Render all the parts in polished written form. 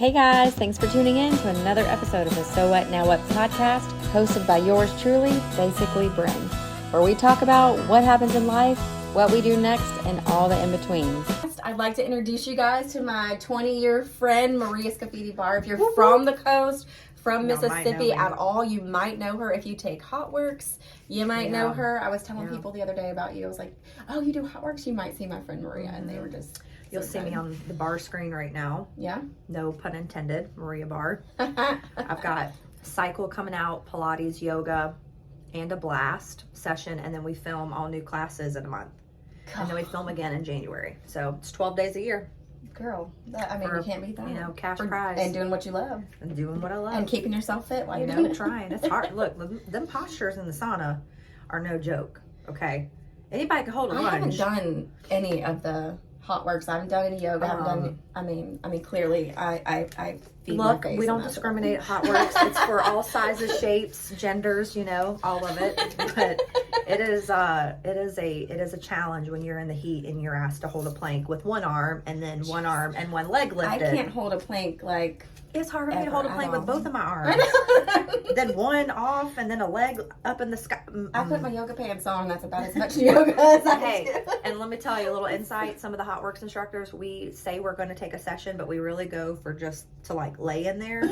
Hey guys, thanks for tuning in to another episode of the So What Now What podcast, hosted by yours truly, Basically Bryn, where we talk about what happens in life, what we do next, and all the in-betweens. I'd like to introduce you guys to my 20-year friend, Maria Scafidi Barr. If you're from the coast, from Mississippi at all, you might know her. If you take Hot Works, you might know her. I was telling people the other day about you. I was like, oh, you do Hot Works? You might see my friend Maria. And they were just... You'll see me on the bar screen right now. Yeah. No pun intended, Maria Barr. I've got cycle coming out, Pilates, yoga, and a blast session. And then we film all new classes in a month. And then we film again in January. So it's 12 days a year. Girl, you can't beat that. You know, cash prize. And doing what you love. And doing what I love. And keeping yourself fit while you're doing it. Trying. It's hard. Look, them postures in the sauna are no joke. Okay. Anybody can hold a lunge. I haven't done any of the Hot Works. I haven't done any yoga. I haven't done. I mean, clearly, I feed my face. We don't discriminate at Hot Works. It's for all sizes, shapes, genders. You know, all of it. But it is a challenge when you're in the heat and you're asked to hold a plank with one arm and then one arm and one leg lifted. I can't hold a plank like. It's hard for me to hold a plank with both of my arms. Then one off and then a leg up in the sky. I put my yoga pants on. That's about as much yoga as I do. And let me tell you a little insight. Some of the Hot Works instructors, we say we're going to take a session, but we really go for just to like lay in there,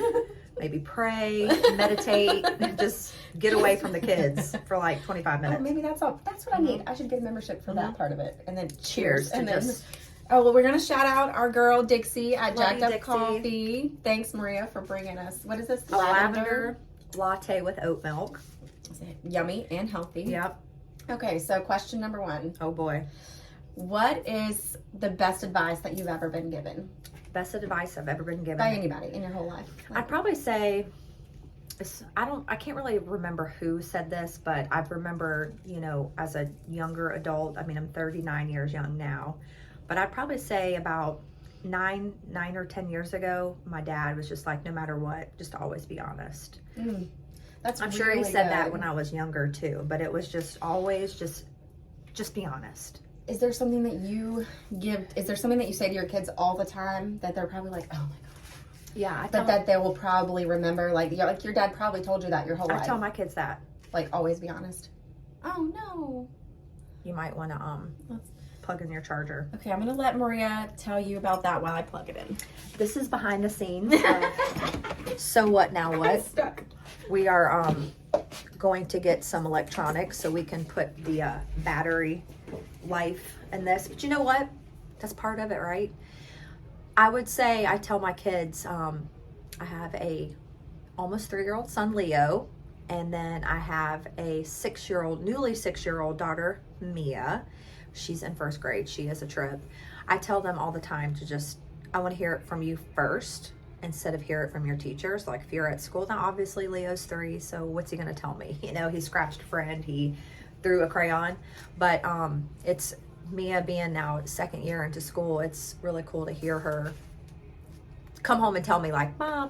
maybe pray, meditate, and just get away from the kids for like 25 minutes. Oh, maybe that's all. That's what I need. I should get a membership for that part of it. And then cheers. And then... Oh, well, we're going to shout out our girl, Dixie, at Jacked Up Coffee. Thanks, Maria, for bringing us, what is this? A lavender latte with oat milk. Yummy and healthy. Yep. Okay, so question number one. Oh, boy. What is the best advice that you've ever been given? Best advice I've ever been given? By anybody in your whole life. I'd probably say, I can't really remember who said this, but I remember, you know, as a younger adult, I mean, I'm 39 years young now. But I'd probably say about 9 or 10 years ago, my dad was just like, no matter what, just always be honest. I'm sure he said that when I was younger too, but it was just always just be honest. Is there something that you say to your kids all the time that they're probably like, oh my God? Yeah. That they will probably remember, like your dad probably told you that your whole life. I tell my kids that. Like, always be honest. Oh no. You might want to, plug in your charger. Okay, I'm going to let Maria tell you about that while I plug it in. This is behind the scenes of So What Now What. We are going to get some electronics so we can put the battery life in this. But you know what? That's part of it, right? I would say, I tell my kids, I have a almost 3-year-old son, Leo, and then I have a newly 6-year-old daughter, Mia. She's in 1st grade. She is a trip. I tell them all the time I want to hear it from you first instead of hear it from your teachers. Like if you're at school, now obviously Leo's 3, so what's he going to tell me? You know, he scratched a friend, he threw a crayon. But it's Mia being now 2nd year into school. It's really cool to hear her come home and tell me like, Mom,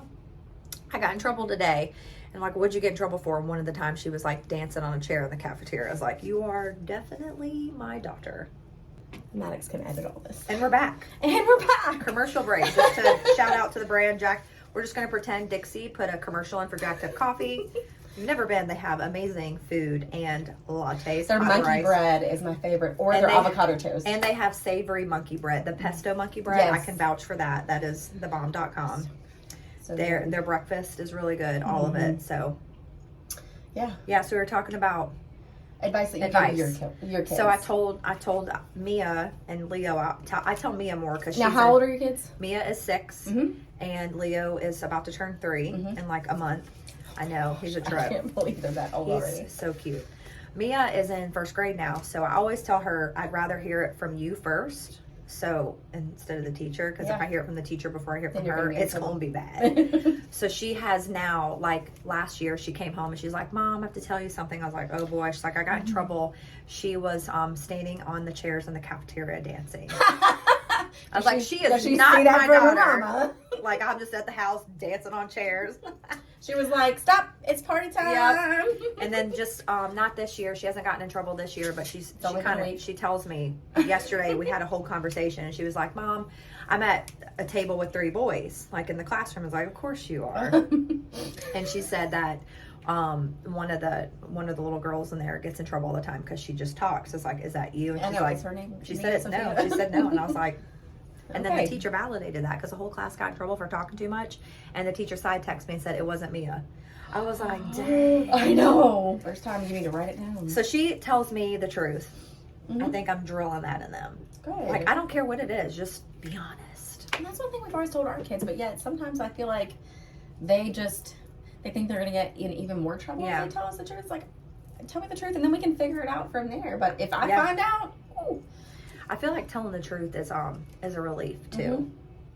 I got in trouble today. And like, what'd you get in trouble for? And one of the times she was like dancing on a chair in the cafeteria. I was like, you are definitely my daughter. Maddox can edit all this. And we're back. Commercial break. Just to shout out to the brand Jack. We're just going to pretend Dixie put a commercial in for Jacked Up Coffee. Never been. They have amazing food and lattes. Their monkey bread is my favorite, or their avocado toast. And they have savory monkey bread. The pesto monkey bread, yes. I can vouch for that. That is thebomb.com. So their breakfast is really good, all of it. So yeah. So we were talking about advice that you give your kids. So I told Mia and Leo. I tell Mia more because now. How old are your kids? Mia is 6, and Leo is about to turn 3 in like a month. I know, he's a trip. I can't believe they're that old already. He's so cute. Mia is in 1st grade now, so I always tell her I'd rather hear it from you first. So instead of the teacher, because if I hear it from the teacher before I hear it from her, it's going to be bad. So she has now, like last year, she came home and she's like, Mom, I have to tell you something. I was like, oh boy. She's like, I got in trouble. She was standing on the chairs in the cafeteria dancing. I was like, she is not my daughter. Like, I'm just at the house dancing on chairs. She was like, "Stop! It's party time." Yep. And then just not this year. She hasn't gotten in trouble this year, but she tells me yesterday we had a whole conversation, and she was like, "Mom, I'm at a table with 3 boys, like in the classroom." I was like, "Of course you are." And she said that one of the little girls in there gets in trouble all the time because she just talks. It's like, "Is that you?" And she's like, her name. She said it's no. She said no, and I was like. And then the teacher validated that because the whole class got in trouble for talking too much. And the teacher side texted me and said it wasn't Mia. I was like, dang. I know. First time you need to write it down. So she tells me the truth. Mm-hmm. I think I'm drilling that in them. Good. Like, I don't care what it is. Just be honest. And that's one thing we've always told our kids. But yet sometimes I feel like they think they're going to get in even more trouble if they tell us the truth. It's like, tell me the truth and then we can figure it out from there. But if I find out, ooh. I feel like telling the truth is a relief too,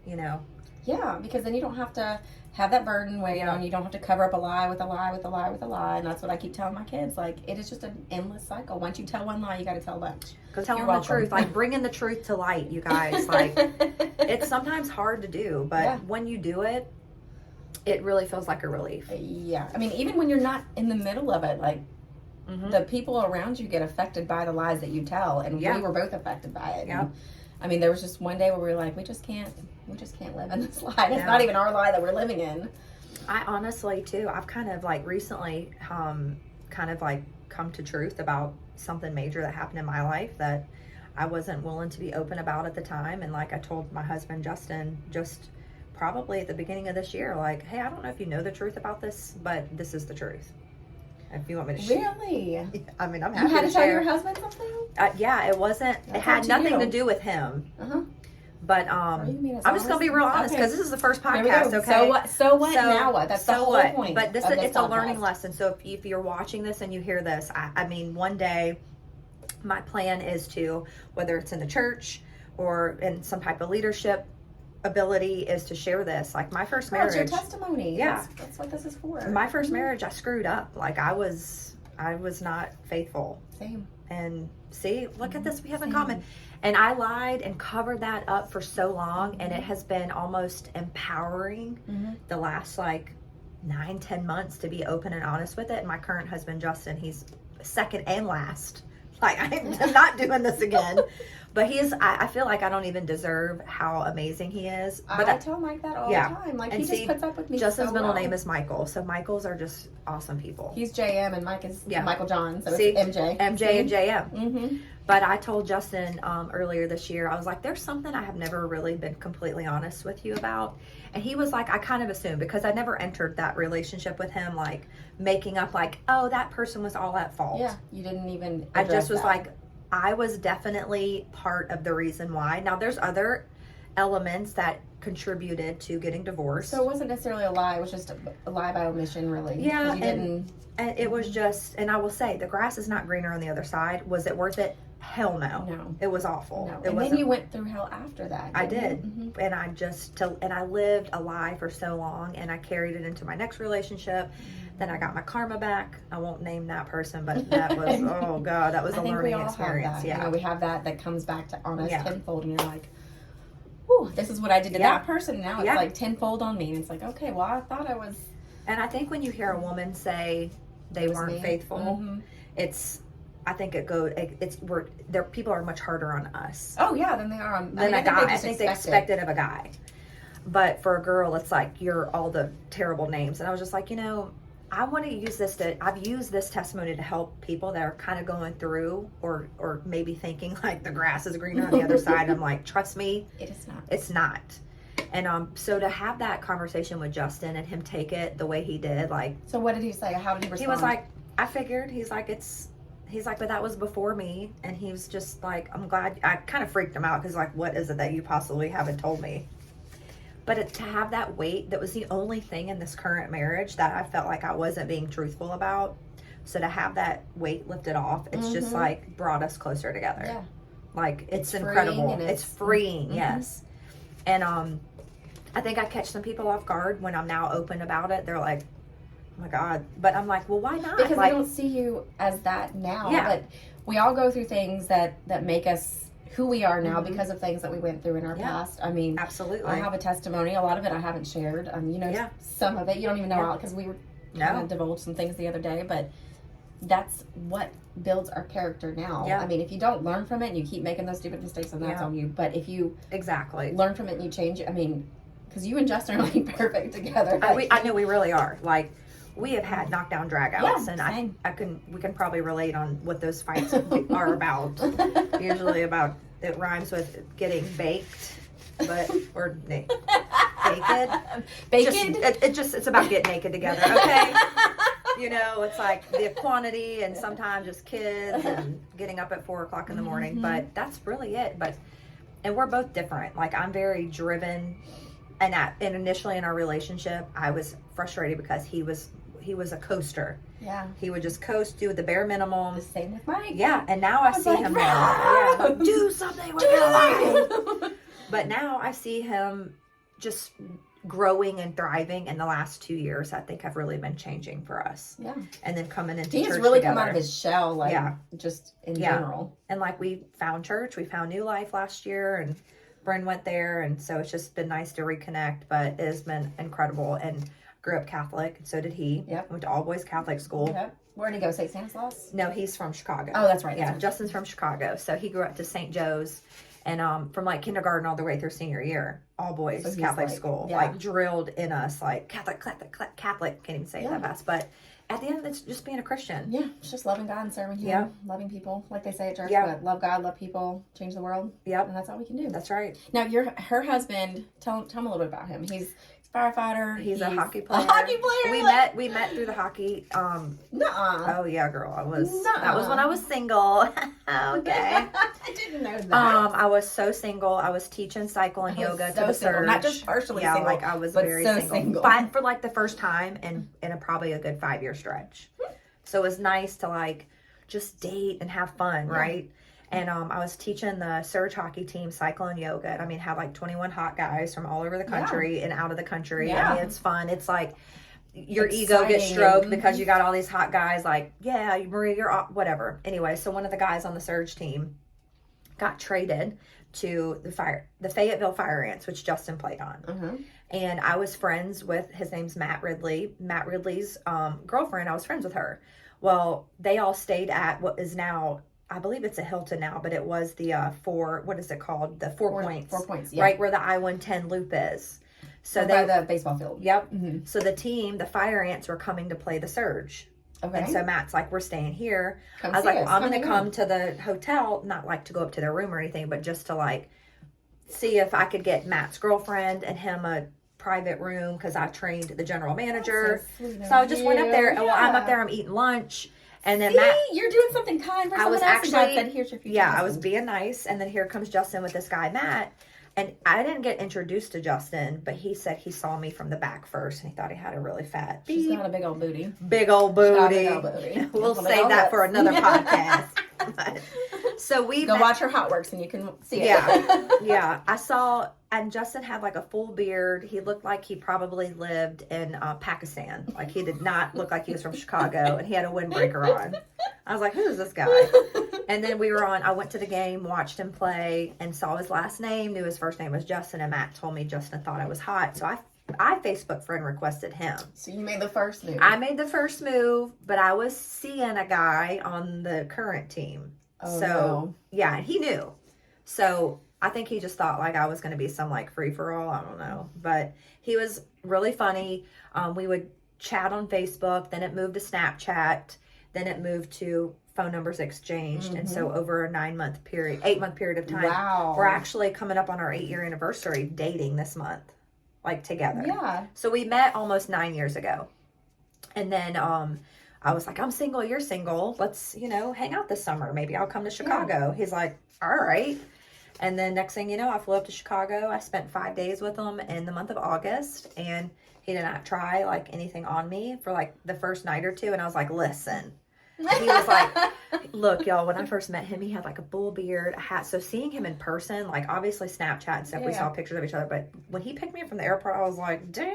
you know. Yeah, because then you don't have to have that burden where you know, and you don't have to cover up a lie with a lie with a lie with a lie, and that's what I keep telling my kids. Like, it is just an endless cycle. Once you tell one lie, you got to tell a bunch. Go tell them the truth, like bringing the truth to light, you guys. Like, it's sometimes hard to do, but when you do it, it really feels like a relief. Yeah, I mean, even when you're not in the middle of it, like. Mm-hmm. The people around you get affected by the lies that you tell, and we were both affected by it. Yeah. I mean, there was just one day where we were like, we just can't live in this lie. It's not even our lie that we're living in. I honestly too, I've kind of like recently, kind of like come to truth about something major that happened in my life that I wasn't willing to be open about at the time. And like I told my husband, Justin, just probably at the beginning of this year, like, hey, I don't know if you know the truth about this, but this is the truth. If you want me to share. Really? I mean, I'm happy to share. You had to tell your husband something? Yeah, it wasn't. It had nothing to do with him. But I'm just gonna be real honest because this is the first podcast. Okay. So what? So what? Now what? That's the whole point. But it's a learning lesson. So if you're watching this and you hear this, I mean, one day, my plan is to, whether it's in the church or in some type of leadership ability, is to share this. Like my first marriage. It's your testimony. Yeah, that's what this is for. My first marriage, I screwed up. Like I was not faithful. Same. And see, look at this, we have in common. And I lied and covered that up for so long, and it has been almost empowering the last like 9-10 months to be open and honest with it. And my current husband, Justin, he's second and last. Like, I'm not doing this again. But I feel like I don't even deserve how amazing he is. But I tell Mike that all the time. Like, he just puts up with me. Justin's middle name is Michael. So Michaels are just awesome people. He's JM and Mike is Michael John. So it's MJ. MJ and JM. But I told Justin earlier this year, I was like, there's something I have never really been completely honest with you about. And he was like, I kind of assumed, because I never entered that relationship with him, like making up like, oh, that person was all at fault. Yeah, you didn't even I just was like, I was definitely part of the reason why. Now, there's other elements that contributed to getting divorced. So it wasn't necessarily a lie. It was just a lie by omission, really. Yeah, and it was just, and I will say, the grass is not greener on the other side. Was it worth it? Hell no. No. It was awful. No. And then you went through hell after that. I did. And I lived a lie for so long, and I carried it into my next relationship. Then I got my karma back. I won't name that person, but that was, oh God, that was a learning experience. Yeah. You know, we have that comes back to on us tenfold, and you're like, whew, this is what I did to that person. Now it's like tenfold on me. And it's like, okay, well, I thought I was. And I think when you hear a woman say they weren't faithful, I think people are much harder on us. Oh yeah, than they are on a guy. I think they expect it of a guy. But for a girl, it's like you're all the terrible names. And I was just like, I want to use this I've used this testimony to help people that are kind of going through or maybe thinking like the grass is greener on the other side. I'm like, trust me, it is not. It's not. And so to have that conversation with Justin and him take it the way he did, like. So what did he say? How did he respond? He was like, I figured. He's like, but that was before me. And he was just like, I'm glad. I kind of freaked him out because like, what is it that you possibly haven't told me? But to have that weight, that was the only thing in this current marriage that I felt like I wasn't being truthful about. So to have that weight lifted off, it's just like brought us closer together. Yeah. Like it's incredible. It's freeing, yes. And I think I catch some people off guard when I'm now open about it. They're like, oh my God. But I'm like, well, why not? Because they don't see you as that now. Yeah. But we all go through things that make us who we are now because of things that we went through in our past. I mean, absolutely. I have a testimony. A lot of it I haven't shared. Some of it you don't even know because we were kind of divulged some things the other day, but that's what builds our character now. I mean, if you don't learn from it and you keep making those stupid mistakes, then that's on you. But if you learn from it and you change it, I mean, because you and Justin are like perfect together. I know we really are. Like, we have had knockdown dragouts, and we can probably relate on what those fights are about. Usually about, it rhymes with getting baked, or naked. It's about getting naked together, okay? It's like the quantity, and sometimes just kids and getting up at 4 o'clock in the morning, but that's really it. And we're both different. Like, I'm very driven, and initially in our relationship, I was frustrated because he was a coaster. Yeah. He would just coast, do the bare minimum. The same with Mike. Yeah, and now I see him more. Do something with your life. But now I see him just growing and thriving, and the last 2 years I think have really been changing for us. Yeah. And then coming into church He's really together. come out of his shell, like just in general. And like, we found church, we found New Life last year, and Bryn went there, and so it's just been nice to reconnect, but it has been incredible. And grew up Catholic, and so did he. Yep. Went to all boys Catholic school. Yep. Where did he go? St. Stanislaus? No, he's from Chicago. Oh, that's right. Yeah, Justin's from Chicago, so he grew up to St. Joe's, and from like kindergarten all the way through senior year, all boys Catholic school, like drilled in us, like Catholic. Can't even say it that fast, but at the end, it's just being a Christian. Yeah, it's just loving God and serving Him, loving people, like they say at church. But love God, love people, change the world. Yep, and that's all we can do. That's right. Now, her husband. Tell me a little bit about him. He's firefighter. He's a hockey player. We met through the hockey. Nuh-uh. Oh yeah, girl. That was when I was single. Okay. I didn't know that. I was so single. I was teaching cycle and yoga to the surge. Not just partially single. Like I was very single. But for like the first time in probably a good 5-year stretch. So it was nice to like just date and have fun, right? And I was teaching the surge hockey team cycle and yoga. And I mean, have like 21 hot guys from all over the country and out of the country. Yeah. I mean, it's fun. It's like your ego gets stroked because you got all these hot guys like, Maria, you're whatever. Anyway, so one of the guys on the surge team got traded to the Fayetteville Fire Ants, which Justin played on. And I was friends with, his name's Matt Ridley. Matt Ridley's girlfriend, I was friends with her. Well, they all stayed at what is now, I believe it's a Hilton now, but it was the what is it called? The Four Points. 4 Points, right where the I-110 loop is. So by the baseball field. Yep. So the team, the Fire Ants, were coming to play the Surge. Okay. And so Matt's like, we're staying here. I was like, well, I'm going to come to the hotel, not like to go up to their room or anything, but just to like see if I could get Matt's girlfriend and him a private room, because I trained the general manager. So I just went up there, and while I'm up there, I'm eating lunch. And then Matt, you're doing something kind for someone else. Said, here's your future husband. I was being nice, and then here comes Justin with this guy Matt, and I didn't get introduced to Justin, but he said he saw me from the back first, and he thought he had a really fat. She's got a big old booty. Big old booty. We'll save that for another podcast. So we go watch her Hot Works, and you can see it. Yeah. I saw. And Justin had like a full beard. He looked like he probably lived in Pakistan. Like, he did not look like he was from Chicago, and he had a windbreaker on. I was like, who is this guy? And then I went to the game, watched him play, and saw his last name, knew his first name was Justin, and Matt told me Justin thought I was hot. So I Facebook friend requested him. So you made the first move. I made the first move, but I was seeing a guy on the current team. Oh, no. Yeah, he knew. So I think he just thought like I was going to be some like free-for-all. I don't know. But he was really funny. We would chat on Facebook. Then it moved to Snapchat. Then it moved to phone numbers exchanged. And so over a 8-month period of time, we're actually coming up on our 8-year anniversary dating this month, like together. Yeah. So we met almost 9 years ago. And then I was like, I'm single, you're single. Let's, hang out this summer. Maybe I'll come to Chicago. Yeah. He's like, all right. And then next thing you know, I flew up to Chicago. I spent 5 days with him in the month of August, and he did not try like anything on me for like the first night or two. And I was like, listen. And he was like, look, y'all, when I first met him, he had like a full beard, a hat. So seeing him in person, like obviously Snapchat and stuff, we saw pictures of each other. But when he picked me up from the airport, I was like, damn.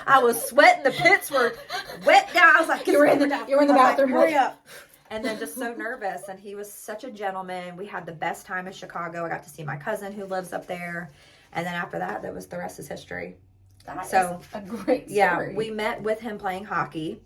I was sweating. The pits were wet down. I was like, you were in the bathroom. Hurry up. And then just so nervous. And he was such a gentleman. We had the best time in Chicago. I got to see my cousin who lives up there. And then after that, the rest is history. That is a great story. Yeah, we met with him playing hockey.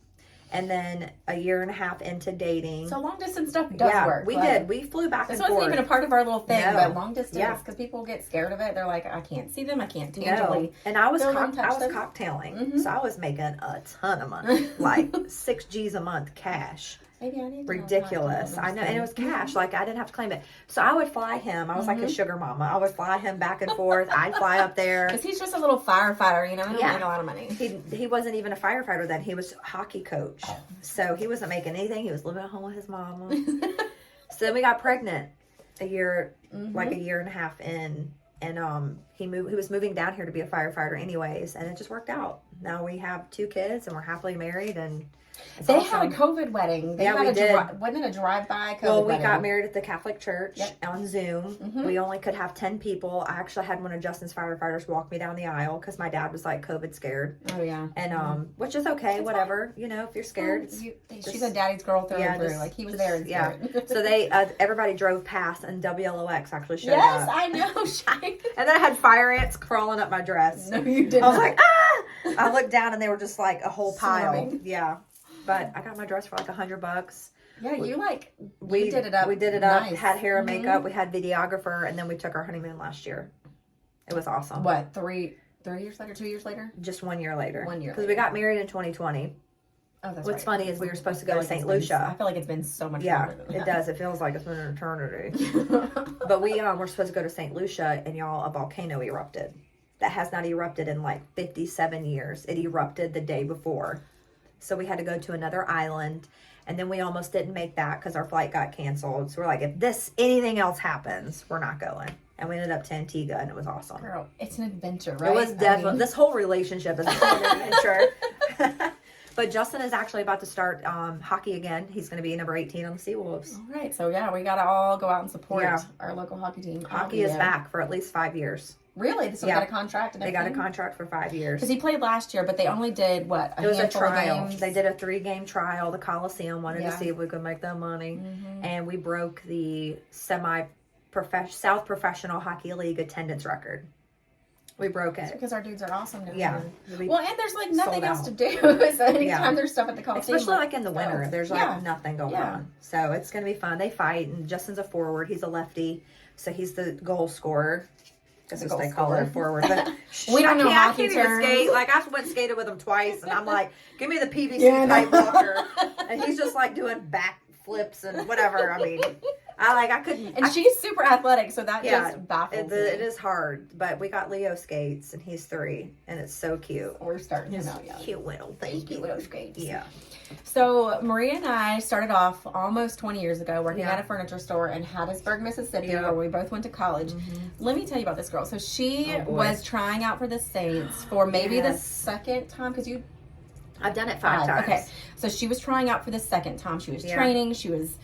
And then a year and a half into dating. So long distance stuff does work. We did. We flew back and forth. This wasn't even a part of our little thing, but long distance, because people get scared of it. They're like, I can't see them. I can't tangibly. No. And I was cocktailing. Mm-hmm. So I was making a ton of money. Like 6 G's a month cash. Maybe I need to ridiculous. I know. And it was cash. Like, I didn't have to claim it. So I would fly him. I was like a sugar mama. I would fly him back and forth. I'd fly up there. Because he's just a little firefighter, you know. He don't make a lot of money. He wasn't even a firefighter then. He was a hockey coach. So he wasn't making anything. He was living at home with his mama. So then we got pregnant like a year and a half in. And he was moving down here to be a firefighter anyways. And it just worked out. Now we have 2 kids and we're happily married, and they had a COVID wedding. They had we did. Wasn't it a drive-by COVID Well, we wedding? got married at the Catholic Church on Zoom. We only could have 10 people. I actually had one of Justin's firefighters walk me down the aisle because my dad was like COVID scared. Oh, yeah. And which is okay, it's whatever. Fine. You know, if you're scared. She's a daddy's girl through and through. Like, he was there in spirit. So they, everybody drove past, and WLOX actually showed up. Yes, I know. And then I had fire ants crawling up my dress. No, you didn't. I was like, ah! I looked down, and they were just like a whole pile. Swarming. Yeah. But I got my dress for like $100. Yeah, we did it up. We did it up. Nice. Had hair and makeup. We had videographer, and then we took our honeymoon last year. It was awesome. What, 3 years later? 2 years later? Just 1 year later. 1 year. Because we got married in 2020. Oh, that's What's funny is we were supposed to go to St. Lucia. I feel like it's been so much Yeah, longer than that. it does. It feels like it's been an eternity. But we were supposed to go to St. Lucia, and y'all, a volcano erupted. That has not erupted in like 57 years. It erupted the day before. So we had to go to another island, and then we almost didn't make that because our flight got canceled. So we're like, if anything else happens, we're not going. And we ended up to Antigua, and it was awesome. Girl, it's an adventure, right? It was definitely, this whole relationship is an adventure. But Justin is actually about to start hockey again. He's going to be number 18 on the Seawolves. All right. So, we got to all go out and support our local hockey team. Hockey is back for at least 5 years. Really? So they got a contract and everything? They got a contract for 5 years. Because he played last year, but they only did, what, It was a trial. Games? They did a 3-game trial. The Coliseum wanted to see if we could make that money. Mm-hmm. And we broke the South Professional Hockey League attendance record. We broke it. Because our dudes are awesome down here. Well, and there's like nothing else to do. So anytime there's stuff at the Coliseum. Especially like in the winter. There's like nothing going on. So it's going to be fun. They fight, and Justin's a forward. He's a lefty. So he's the goal scorer. That's what they call it, forward. But we don't know hockey terms. Skate. Like, I went skated with him twice, and I'm like, give me the PVC pipe blocker. And he's just like doing back flips and whatever. I mean, I couldn't. And she's super athletic, so that just baffles me. It is hard, but we got Leo skates, and he's 3, and it's so cute. We're starting him out, cute little thing. Cute little skates. Yeah. So Maria and I started off almost 20 years ago working at a furniture store in Hattiesburg, Mississippi, where we both went to college. Mm-hmm. Let me tell you about this girl. So she was trying out for the Saints for maybe the second time, because I've done it 5 times. Okay, so she was trying out for the second time. She was training. She was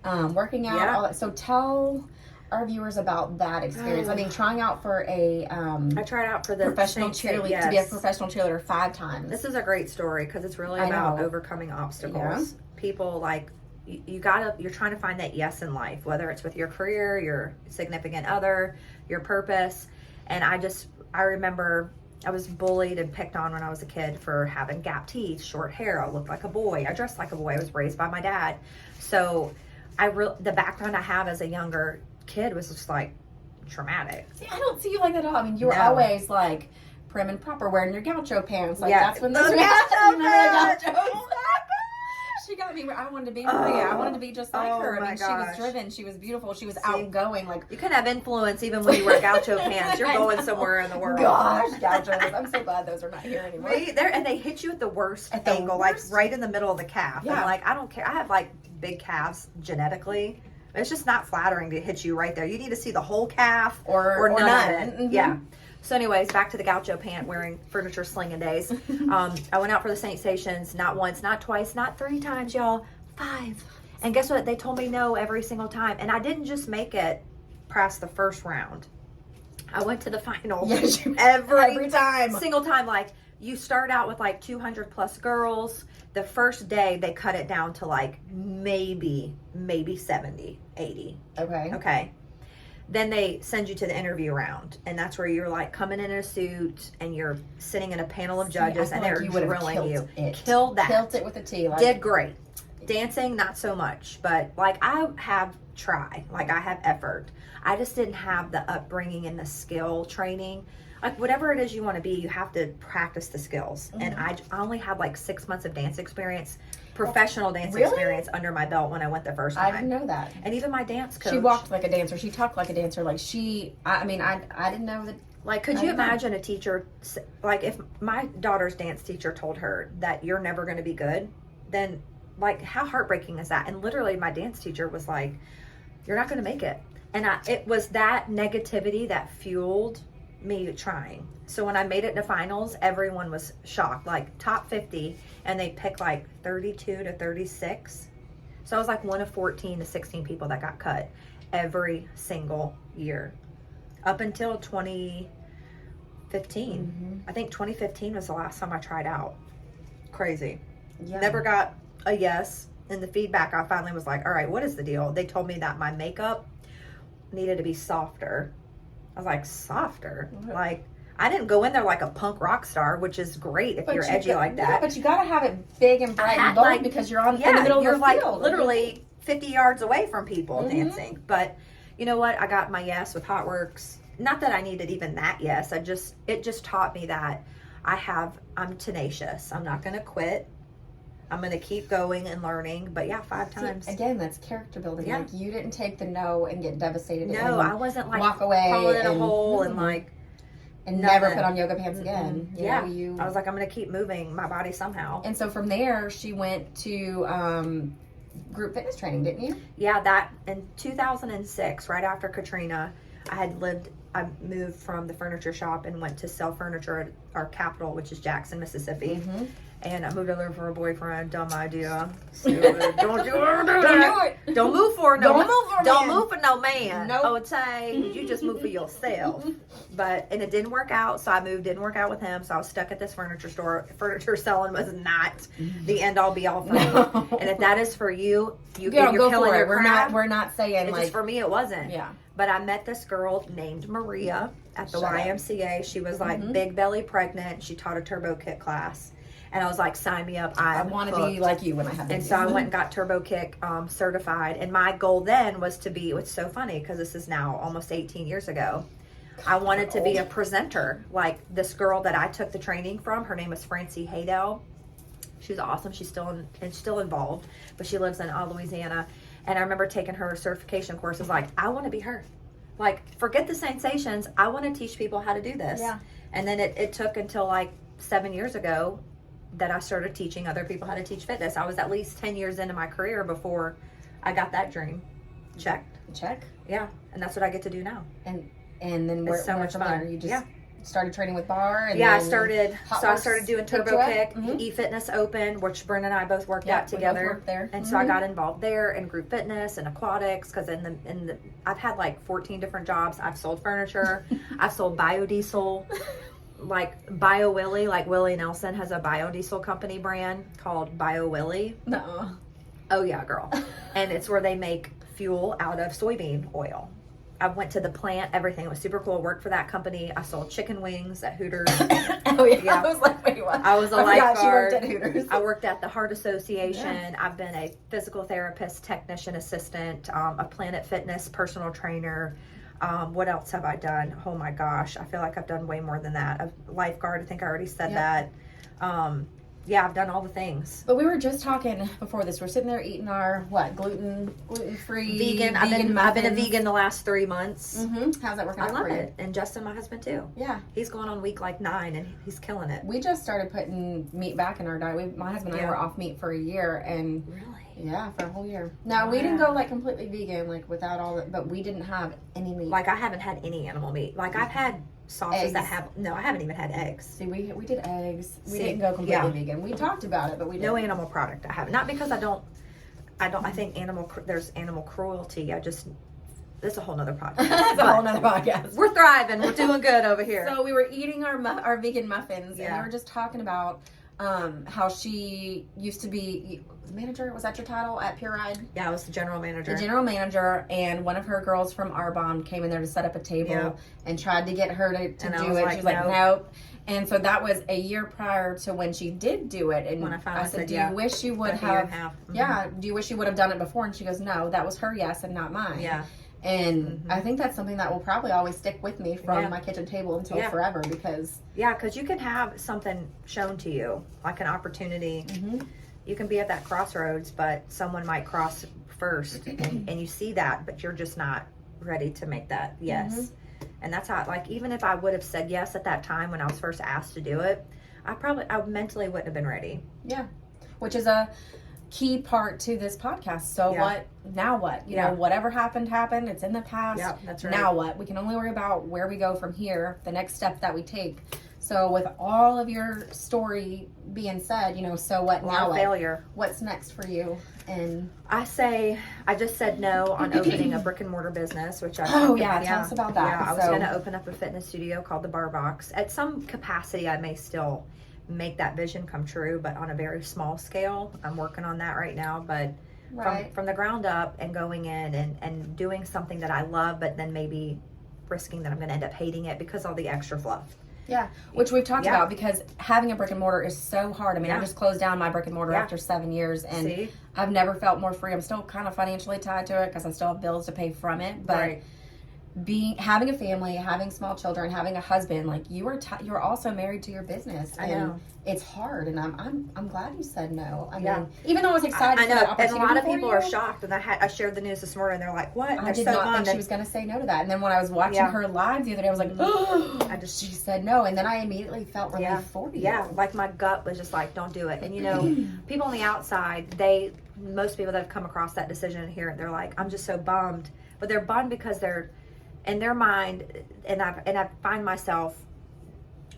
working out. All that. So tell our viewers about that experience. I mean, trying out for I tried out for the professional cheerleader to be a professional cheerleader 5 times. This is a great story because it's really about overcoming obstacles. People like you're trying to find that yes in life, whether it's with your career, your significant other, your purpose. And I remember I was bullied and picked on when I was a kid for having gap teeth, short hair. I looked like a boy. I dressed like a boy. I was raised by my dad. So the background I have as a younger kid was just like traumatic. See, I don't see you like that at all. I mean, you were always like prim and proper, wearing your gaucho pants. Like that's when those gaucho pants. She got me where I wanted to be Maria. I wanted to be just like her. I mean, she was driven. She was beautiful. She was outgoing. Like you can have influence even when you wear gaucho pants. You're going somewhere in the world. Gosh, gauchos. I'm so glad those are not here anymore. And they hit you at the worst angle, like right in the middle of the calf. Yeah. And like I don't care. I have like big calves genetically. It's just not flattering to hit you right there. You need to see the whole calf or none of it. Mm-hmm. Yeah. So anyways, back to the gaucho pant wearing furniture slinging days. I went out for the Saint Stations, not once, not twice, not 3 times, y'all. 5. And guess what? They told me no every single time. And I didn't just make it past the first round. I went to the final every time. Single time. Like, you start out with like 200 plus girls. The first day they cut it down to like maybe 70, 80. Okay. Then they send you to the interview round, and that's where you're like coming in a suit and you're sitting in a panel of judges, and they're drilling you. Killed that. Killed it with a T. Like, did great. Dancing, not so much, but like I have tried, like I have effort. I just didn't have the upbringing and the skill training. Like, whatever it is you want to be, you have to practice the skills. Mm-hmm. And I only had like 6 months of dance experience, professional dance experience under my belt when I went the first time. I didn't know that. And even my dance coach. She walked like a dancer. She talked like a dancer. Like, I didn't know that. Like, could you imagine a teacher, like if my daughter's dance teacher told her that you're never going to be good, then like how heartbreaking is that? And literally my dance teacher was like, you're not going to make it. And it was that negativity that fueled me trying. So when I made it to finals, everyone was shocked, like top 50, and they picked like 32 to 36. So I was like one of 14 to 16 people that got cut every single year up until 2015. Mm-hmm. I think 2015 was the last time I tried out. Crazy. Yeah. Never got a yes. And the feedback, I finally was like, all right, what is the deal? They told me that my makeup needed to be softer. I was like, softer? Mm-hmm. Like, I didn't go in there like a punk rock star, which is great if you're edgy like that. Yeah, but you got to have it big and bright and bold, like, because you're in the middle of the field. You're like literally 50 yards away from people dancing. But you know what? I got my yes with HotWorks. Not that I needed even that yes. It just taught me that I'm tenacious. I'm not going to quit. I'm going to keep going and learning. But yeah, 5 times. See, again, that's character building. Yeah. Like, you didn't take the no and get devastated. No, I wasn't like walk away, falling in a hole and like. And never put on yoga pants again. You know, I was like, I'm going to keep moving my body somehow. And so from there, she went to group fitness training, didn't you? Yeah, that in 2006, right after Katrina, I moved from the furniture shop and went to sell furniture at our capital, which is Jackson, Mississippi. Mm-hmm. And I moved over there for a boyfriend. Dumb idea. Stupid. Don't do it. Don't move for no man. Don't move for no man. Nope. I would say you just move for yourself. And it didn't work out, so I moved. Didn't work out with him, so I was stuck at this furniture store. Furniture selling was not the end all be all for me. And if that is for you, you're killing your craft. We're not saying it's like, just for me. It wasn't. Yeah. But I met this girl named Maria at the YMCA. She was like big belly pregnant. She taught a turbo kick class. And I was like, sign me up. I want to be like you when I have babies. And so I went and got turbo kick certified. And my goal then was to be, it's so funny because this is now almost 18 years ago. I wanted to be a presenter. Like this girl that I took the training from, her name was Francie Haydell. She was awesome. She's still involved, but she lives in Louisiana. And I remember taking her certification courses. Like, I want to be her. Like, forget the sensations. I want to teach people how to do this. Yeah. And then it took until like 7 years ago that I started teaching other people how to teach fitness. I was at least 10 years into my career before I got that dream checked. Yeah. And that's what I get to do now. And then it's so much fun. You just started training with Barr. And I started doing turbo kick, E-Fitness Open, which Brenda and I both worked out together. We both worked there. And so I got involved there in group fitness and aquatics, because I've had like 14 different jobs. I've sold furniture. I've sold biodiesel. Like Bio Willie, like Willie Nelson has a biodiesel company brand called Bio Willie. No. Oh yeah, girl. And it's where they make fuel out of soybean oil. I went to the plant, everything. It was super cool. Worked for that company. I sold chicken wings at Hooters. Oh yeah. I was like, wait, what? I was a lifeguard. She worked at Hooters. I worked at the Heart Association. Yeah. I've been a physical therapist, technician assistant, a Planet Fitness personal trainer. What else have I done? Oh my gosh. I feel like I've done way more than that. A lifeguard, I think I already said that. I've done all the things. But we were just talking before this. We're sitting there eating our, gluten-free, vegan. I've been a vegan the last 3 months. Mm-hmm. How's that working out for you? I love it. And Justin, my husband, too. Yeah. He's going on week like 9, and he's killing it. We just started putting meat back in our diet. My husband and I were off meat for a year. And really? Yeah, for a whole year. Now, we didn't go like completely vegan, like without all that, but we didn't have any meat. Like, I haven't had any animal meat. Like, I've had sauces that have, no, I haven't even had eggs. See, we did eggs. We didn't go completely vegan. We talked about it, but we didn't. No animal product I haven't. Not because I think there's animal cruelty. This is a whole nother podcast. That's a whole nother podcast. We're thriving. We're doing good over here. So we were eating our vegan muffins, Yeah. and we were just talking about how she used to be the manager. Was that your title at Pure Ride? Yeah, I was the general manager. The general manager, and one of her girls from Arbonne came in there to set up a table and tried to get her to do it. She was like, nope. And so that was a year prior to when she did do it. And when I said, do you wish you would have? Yeah. Do you wish you would have done it before? And she goes, no, that was her yes and not mine. Yeah. And I think that's something that will probably always stick with me from my kitchen table until forever, because because you can have something shown to you, like an opportunity. You can be at that crossroads, but someone might cross first, and you see that, but you're just not ready to make that yes. And that's how, like, even if I would have said yes at that time when I was first asked to do it, I mentally wouldn't have been ready. Yeah, which is a key part to this podcast. So what? Now what? You know, whatever happened. It's in the past. Yeah, that's right. Now what? We can only worry about where we go from here, the next step that we take. So with all of your story being said, you know, so what now? What? Failure. What's next for you? And I just said no on opening a brick and mortar business, which tell us about that. Yeah, I was going to open up a fitness studio called the Bar Box. At some capacity, I may still make that vision come true, but on a very small scale. I'm working on that right now, but from the ground up and going in and doing something that I love, but then maybe risking that I'm going to end up hating it because all the extra fluff. Yeah, which we've talked about, because having a brick and mortar is so hard. I mean, I just closed down my brick and mortar after 7 years, and I've never felt more free. I'm still kind of financially tied to it because I still have bills to pay from it, but having a family, having small children, having a husband, like you're also married to your business, and I know. It's hard. And I'm glad you said no. I mean, even though I was excited for that opportunity, and a lot of people are shocked. And I shared the news this morning, and they're like, "What?" And I did not think she was going to say no to that. And then when I was watching her live the other day, I was like, "Oh!" She said no, and then I immediately felt relief for you. Yeah, like my gut was just like, "Don't do it." And you know, people on the outside, most people that have come across that decision here, they're like, "I'm just so bummed," but they're bummed because they're in their mind, and I find myself.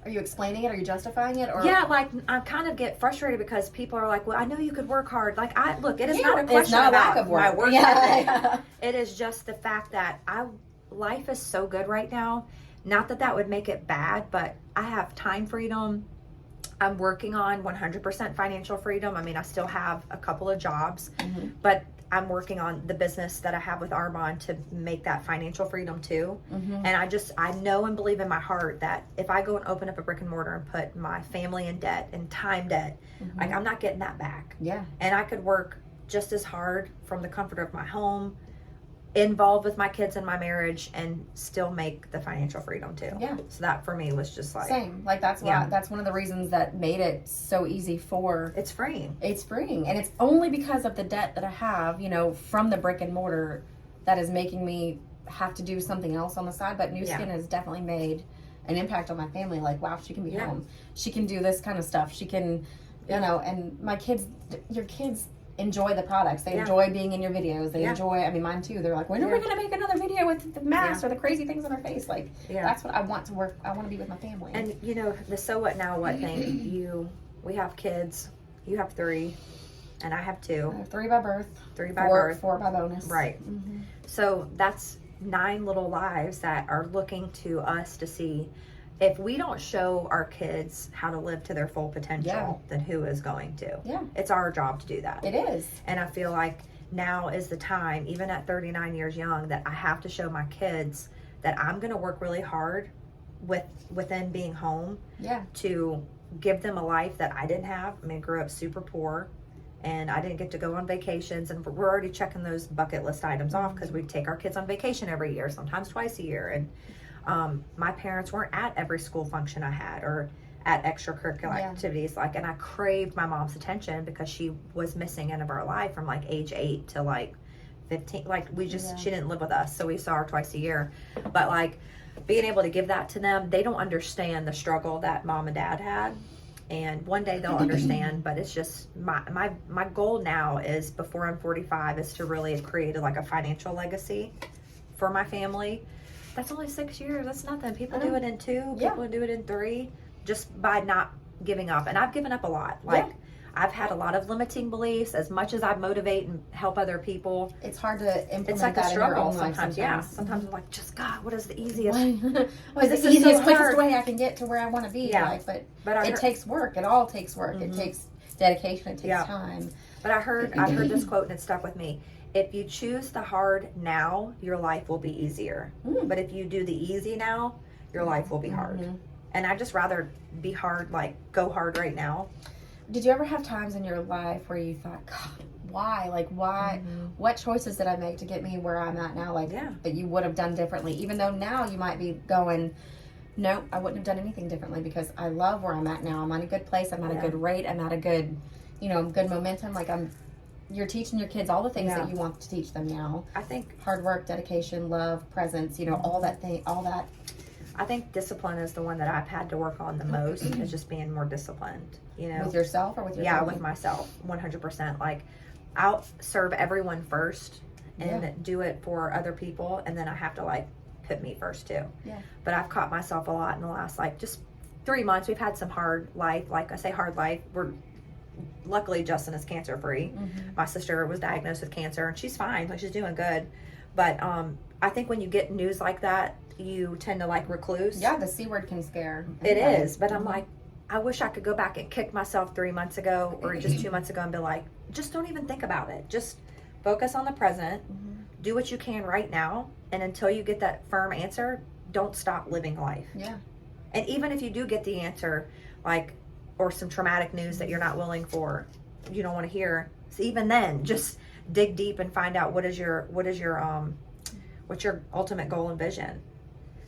Are you explaining it? Are you justifying it? Or like I kind of get frustrated because people are like, "Well, I know you could work hard." Like it is not a question it's not about a lack of work. My work ethic. It is just the fact that life is so good right now. Not that would make it bad, but I have time freedom. I'm working on 100% financial freedom. I mean, I still have a couple of jobs, but I'm working on the business that I have with Arbonne to make that financial freedom too. And I know and believe in my heart that if I go and open up a brick and mortar and put my family in debt and time debt, like I'm not getting that back. Yeah. And I could work just as hard from the comfort of my home, involved with my kids and my marriage, and still make the financial freedom too. Yeah. So that for me was just like same. Like that's why that's one of the reasons that made it so easy for it's freeing. It's freeing. And it's only because of the debt that I have, you know, from the brick and mortar that is making me have to do something else on the side. But New Skin has definitely made an impact on my family. Like, wow, she can be home. She can do this kind of stuff. She can, you know, and my kids, your kids enjoy the products. They enjoy being in your videos. They enjoy, I mean, mine too. They're like, when are we going to make another video with the mask or the crazy things on our face? Like, that's what I want to work. I want to be with my family. And you know, the so what now what thing, we have kids. You have 3 and I have 2. I have 3 by birth. 3 by birth. 4 by bonus. Right. So that's 9 little lives that are looking to us to see. If we don't show our kids how to live to their full potential, then who is going to? Yeah. It's our job to do that. It is. And I feel like now is the time, even at 39 years young, that I have to show my kids that I'm going to work really hard within being home to give them a life that I didn't have. I mean, I grew up super poor, and I didn't get to go on vacations, and we're already checking those bucket list items off because we take our kids on vacation every year, sometimes twice a year. And my parents weren't at every school function I had or at extracurricular activities. Like, and I craved my mom's attention because she was missing end of our life from like age 8 to like 15. Like she didn't live with us. So we saw her twice a year, but like being able to give that to them, they don't understand the struggle that mom and dad had. And one day they'll understand, but it's just my goal now is, before I'm 45, is to really create like a financial legacy for my family. That's only 6 years. That's nothing. People do it in 2. People do it in 3, just by not giving up. And I've given up a lot. Like I've had a lot of limiting beliefs. As much as I motivate and help other people, it's hard to implement. It's like that a struggle in your own life sometimes. Yeah, sometimes I'm like, just God, what is the easiest? What is the easiest, quickest way I can get to where I want to be? Yeah. Like, but it takes work. It all takes work. It takes dedication. It takes time. But I heard this quote and it stuck with me. If you choose the hard now, your life will be easier. But if you do the easy now, your life will be hard. And I'd just rather be hard, like go hard right now. Did you ever have times in your life where you thought, God, why? Like, why? What choices did I make to get me where I'm at now? Like, that you would have done differently, even though now you might be going, no, I wouldn't have done anything differently because I love where I'm at now. I'm on a good place. I'm at a good rate. I'm at a good, good momentum. Like you're teaching your kids all the things that you want to teach them now. I think hard work, dedication, love, presence, all that. I think discipline is the one that I've had to work on the most, is just being more disciplined, With yourself or with your family? with myself, 100%. Like, I'll serve everyone first and do it for other people, and then I have to, like, put me first, too. Yeah. But I've caught myself a lot in the last, like, just 3 months. We've had some hard life. Like, I say hard life. Luckily, Justin is cancer-free. My sister was diagnosed with cancer, and she's fine. Like, she's doing good. But I think when you get news like that, you tend to like recluse. Yeah, the C word can scare. It is, but I'm like, I wish I could go back and kick myself 3 months ago or just 2 months ago and be like, just don't even think about it. Just focus on the present. Do what you can right now. And until you get that firm answer, don't stop living life. Yeah. And even if you do get the answer, like, or some traumatic news that you're not willing for, you don't want to hear. So even then, just dig deep and find out what's your ultimate goal and vision.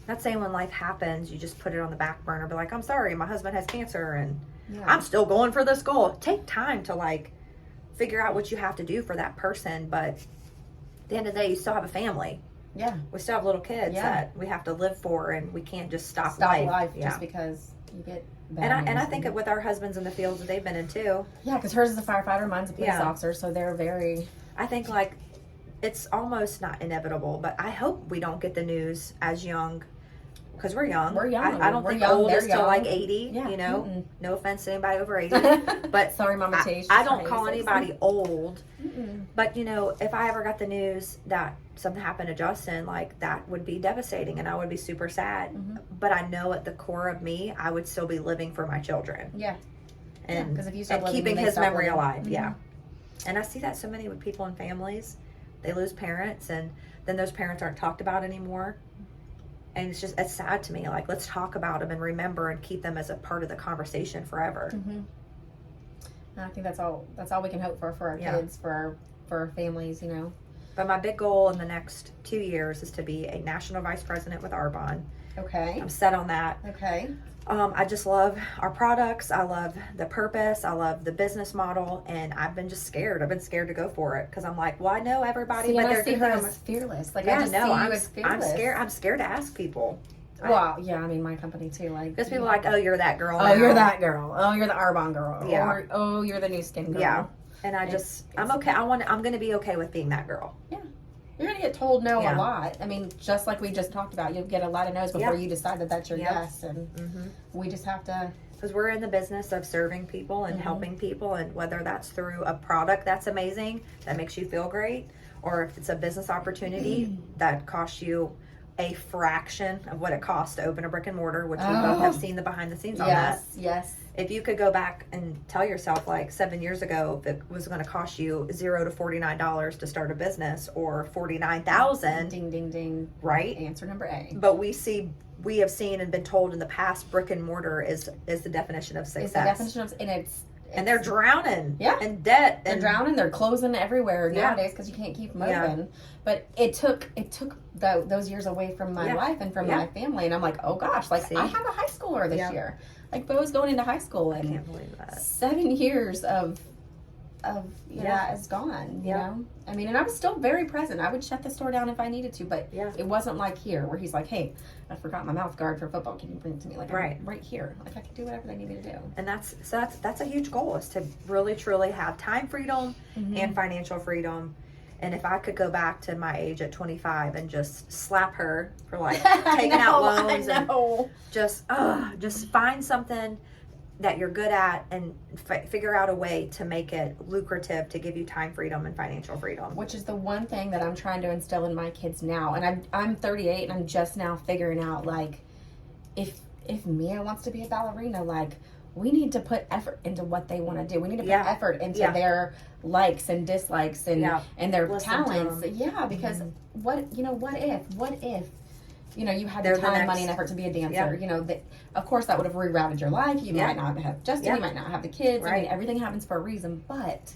Not saying when life happens, you just put it on the back burner, be like, I'm sorry, my husband has cancer and I'm still going for this goal. Take time to like figure out what you have to do for that person. But at the end of the day, you still have a family. Yeah. We still have little kids that we have to live for, and we can't just stop life just because you get bad and I think with our husbands in the fields that they've been in too. Yeah, because hers is a firefighter, mine's a police officer, so they're very... I think like it's almost not inevitable, but I hope we don't get the news as young. Because we're young. We're young. I don't think old is till like 80, No offense to anybody over 80. But sorry, Mama T. I don't call anybody old. But, if I ever got the news that something happened to Justin, like that would be devastating and I would be super sad. But I know at the core of me, I would still be living for my children. Yeah. And, if you and keeping his memory alive. Yeah. And I see that so many with people in families. They lose parents and then those parents aren't talked about anymore. And it's sad to me. Like, let's talk about them and remember and keep them as a part of the conversation forever. I think that's all we can hope for our kids, for our families, But my big goal in the next 2 years is to be a national vice president with Arbonne. Okay. I'm set on that. Okay. I just love our products. I love the purpose. I love the business model. And I've been just scared. I've been scared to go for it because I'm like, well, I know everybody, but they're see her as fearless. Like, yeah, I just see you as fearless. I'm scared. I'm scared to ask people. Well, yeah, I mean, my company too. Like, because people are like, oh, you're that girl. Oh, you're that girl. Oh, you're the Arbonne girl. Yeah. Or, oh, you're the new skin girl. Yeah. And I'm okay. I'm going to be okay with being that girl. Yeah. You're going to get told no a lot. I mean, just like we just talked about, you'll get a lot of no's before you decide that that's your yes. And we just have to... Because we're in the business of serving people and helping people. And whether that's through a product that's amazing, that makes you feel great, or if it's a business opportunity that costs you a fraction of what it costs to open a brick and mortar, which we both have seen the behind the scenes on that. Yes. If you could go back and tell yourself like 7 years ago, if it was going to cost you $0 to $49 to start a business, or $49,000, ding, ding, ding, right? Answer number A. But we have seen and been told in the past, brick and mortar is the definition of success. It's the definition of, and they're drowning in debt. They're drowning. They're closing everywhere nowadays because you can't keep moving. Yeah. But it took those years away from my life and from my family. And I'm like, oh gosh, like I have a high schooler this year. Like Bo's going into high school, and I can't believe that. 7 years of that is gone. You know, I mean, and I was still very present. I would shut the store down if I needed to, but it wasn't like here where he's like, hey, I forgot my mouth guard for football. Can you bring it to me? Like right here. Like I can do whatever they need me to do. And that's a huge goal, is to really truly have time freedom and financial freedom. And if I could go back to my age at 25 and just slap her for like taking out loans and just find something that you're good at and figure out a way to make it lucrative to give you time freedom and financial freedom. Which is the one thing that I'm trying to instill in my kids now. And I'm 38 and I'm just now figuring out, like, if Mia wants to be a ballerina, like, we need to put effort into what they want to do. We need to put effort into their likes and dislikes and their talents. Yeah, because what if you had the time, money, and effort to be a dancer. Of course, that would have rerouted your life. You might not have Justin. You might not have the kids. Right. I mean, everything happens for a reason. But,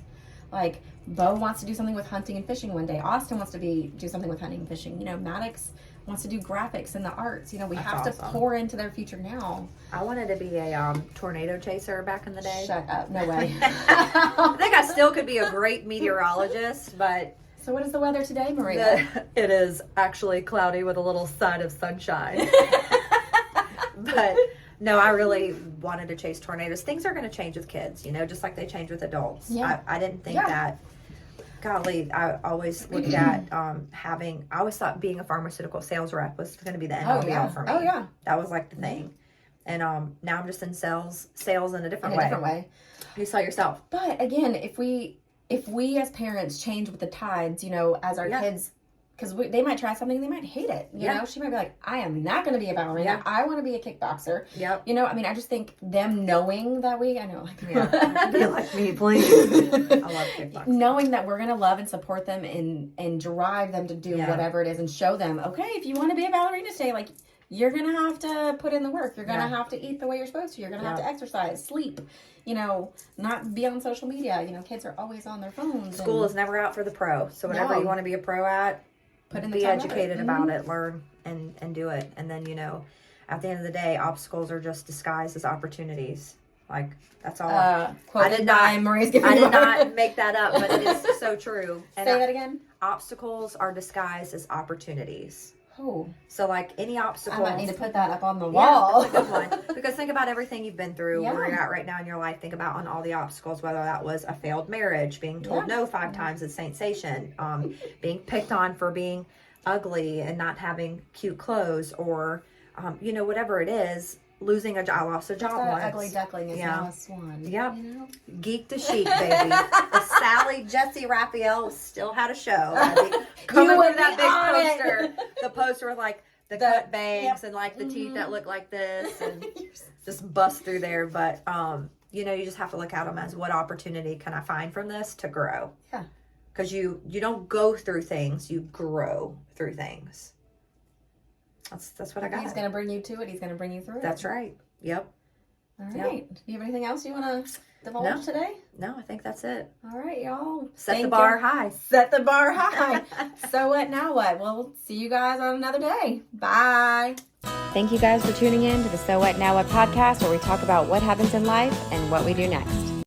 like, Bo wants to do something with hunting and fishing one day. Austin wants to do something with hunting and fishing. Maddox wants to do graphics and the arts. We have to pour into their future now. I wanted to be a tornado chaser back in the day. Shut up. No way. I think I still could be a great meteorologist, but... So what is the weather today, Maria? It is actually cloudy with a little side of sunshine. But no, I really wanted to chase tornadoes. Things are going to change with kids, just like they change with adults. Yeah. I didn't think that. Golly, I always looked at I always thought being a pharmaceutical sales rep was going to be the end all be all for me. Oh, yeah. That was like the thing. And now I'm just in sales in a different way. You sell yourself. But again, if we as parents change with the tides, as our kids, because they might try something, they might hate it. You know, she might be like, I am not going to be a ballerina. Yeah. I want to be a kickboxer. Yep. I just think them knowing that be like me, please. I love kickboxing. Knowing that we're going to love and support them and drive them to do whatever it is and show them, okay, if you want to be a ballerina today, like, you're going to have to put in the work. You're going to have to eat the way you're supposed to. You're going to have to exercise, sleep, not be on social media. Kids are always on their phones. School is never out for the pro. So whatever you want to be a pro at, be educated about it, learn and do it. And then, at the end of the day, obstacles are just disguised as opportunities. Like, that's all. I did not make that up, but it is so true. And say that again. Obstacles are disguised as opportunities. Oh. So, like, any obstacle. I might need to put that up on the wall. That's a good one. Because think about everything you've been through, where you're at right now in your life. Think about on all the obstacles, whether that was a failed marriage, being told no 5 times at St. Station, being picked on for being ugly and not having cute clothes, or, whatever it is. Losing a job, I lost a job once. Ugly duckling is now a swan. Yep. Geek to chic, baby. The Sally Jesse Raphael still had a show. Coming through that big poster. The poster with like the cut bangs and like the teeth that look like this and just bust through there. But you just have to look at them as, what opportunity can I find from this to grow? Yeah. Because you don't go through things, you grow through things. That's what I got. He's going to bring you to it. He's going to bring you through it. That's right. Yep. All right. Do you have anything else you want to divulge today? No, I think that's it. All right, y'all. Set the bar high. Set the bar high. So what, now what? We'll see you guys on another day. Bye. Thank you guys for tuning in to the So What Now What podcast, where we talk about what happens in life and what we do next.